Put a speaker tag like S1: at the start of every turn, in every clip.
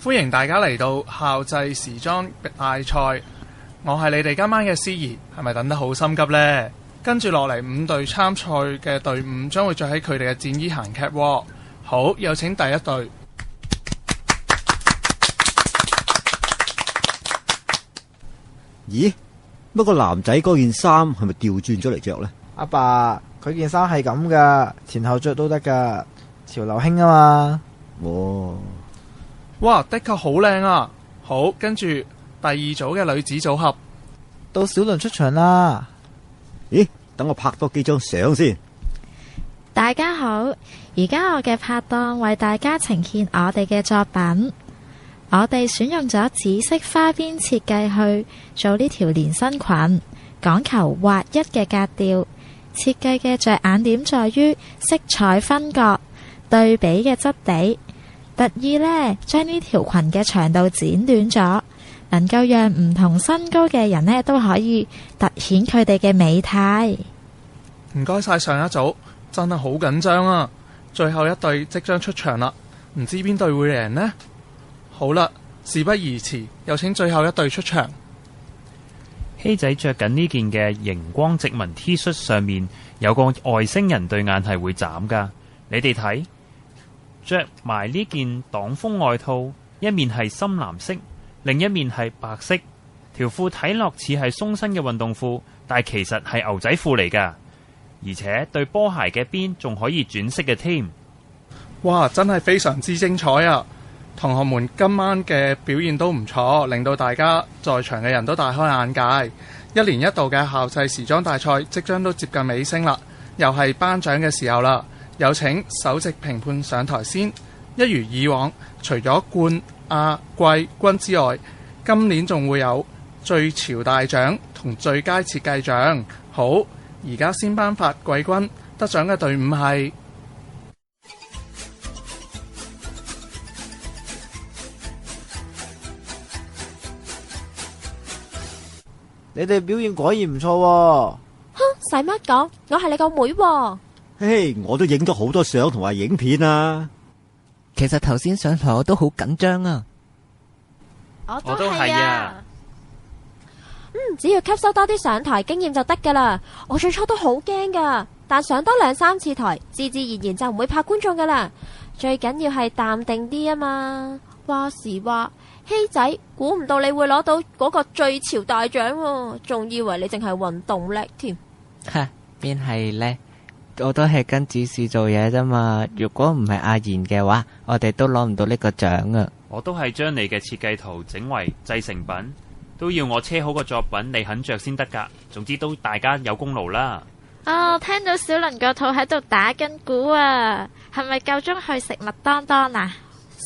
S1: 歡迎大家嚟到校際時裝大賽，我係你哋今晚嘅司儀，係咪等得好心急呢？跟住落嚟5隊參賽嘅隊伍將會着喺佢哋嘅戰衣行 catwalk。好，有請第一隊。
S2: 咦？不過男仔嗰件衫係咪調轉咗嚟着呢？
S3: 阿爸，佢件衫係咁噶，前後着都得噶，潮流興啊嘛。
S2: 哦，
S1: 哇，的確好靚啊！好，跟住第二組嘅女子組合，
S3: 到小倫出場啦。
S2: 咦？等我拍多幾張相先。
S4: 大家好，而家我嘅拍檔為大家呈現我哋嘅作品。我哋選用咗紫色花邊設計去做呢條連身裙，講求劃一嘅格調。設計嘅着眼點在於色彩分割、對比嘅質地，特意呢將呢條裙嘅長度剪短咗，能夠讓唔同身高嘅人呢都可以凸顯佢哋嘅美態。
S1: 唔該晒上一組，真係好緊張啊！最後一隊即將出場啦，唔知邊隊會贏呢？好啦，事不宜遲，有請最後一隊出場。
S5: 希仔着緊呢件嘅熒光殖民 T 恤，上面有個外星人對眼係會眨噶，你哋睇，着埋呢件擋風外套，一面係深藍色，另一面係白色，條褲睇落似係鬆身嘅運動褲，但係其實係牛仔褲嚟噶，而且對波鞋嘅邊仲可以轉色嘅添。
S1: 哇，真係非常之精彩啊！同學們今晚嘅表現都唔錯，令到大家在場嘅人都大開眼界。一年一度嘅校際時裝大賽即將都接近尾聲啦，又係頒獎嘅時候啦。有請首席評判上台先。一如以往，除咗冠、亞、季軍之外，今年仲會有最潮大獎同最佳設計獎。好，而家先頒發季軍，得獎嘅隊伍係
S3: 你哋表現果然唔錯喎。
S6: 哼，使乜講？我係你個妹喎。
S2: 嘿，我都影咗好多相同埋影片啊。
S7: 其實頭先上台我都好緊張啊。
S4: 我都係啊。
S6: 只要吸收多啲上台經驗就得噶啦。我最初都好驚噶，但上多2-3次台，自自然然就唔會怕觀眾噶啦。最緊要係淡定啲啊嘛。話時話，希仔，估唔到你會攞到嗰個最潮大獎喎，仲以為你淨係運動叻添。
S7: 哈，邊係呢？我都係跟指示做嘢啫嘛。如果唔係阿賢嘅話，我哋都攞唔到呢個獎啊。
S5: 我都係將你嘅設計圖整為製成品，都要我車好個作品，你肯着先得噶。總之都大家有功勞啦。
S4: 哦，聽到小倫個肚喺度打緊鼓啊，係咪夠鐘去食麥當當啊？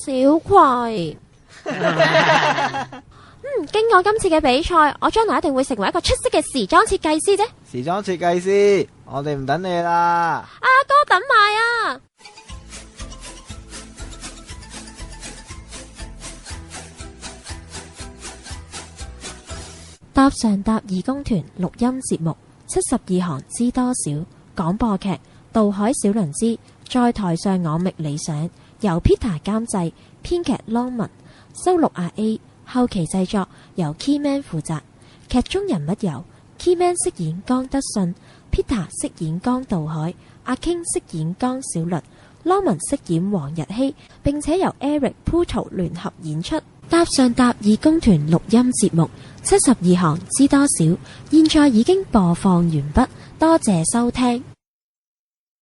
S6: 小葵。經過今次嘅比賽，我將來一定會成為一個出色嘅時裝設計師啫。
S3: 時裝設計師，我哋唔等你啦。
S6: 阿哥等埋啊！搭上搭義工團錄音節目72行知多少廣播劇《渡海小輪之在台上我覓理想》，由 Peter 監製，編劇 Longman， 收錄阿 A， 後期製作由 Keyman 負責。劇中人物由 Keyman 飾演江德信， Peter 飾演江渡海，阿 King 飾演江小律， Longman 飾演黃日希，並且由 Eric Puto 聯合演出。搭上搭義工團錄音節目72行知多少，現在已經播放完畢，多謝收聽。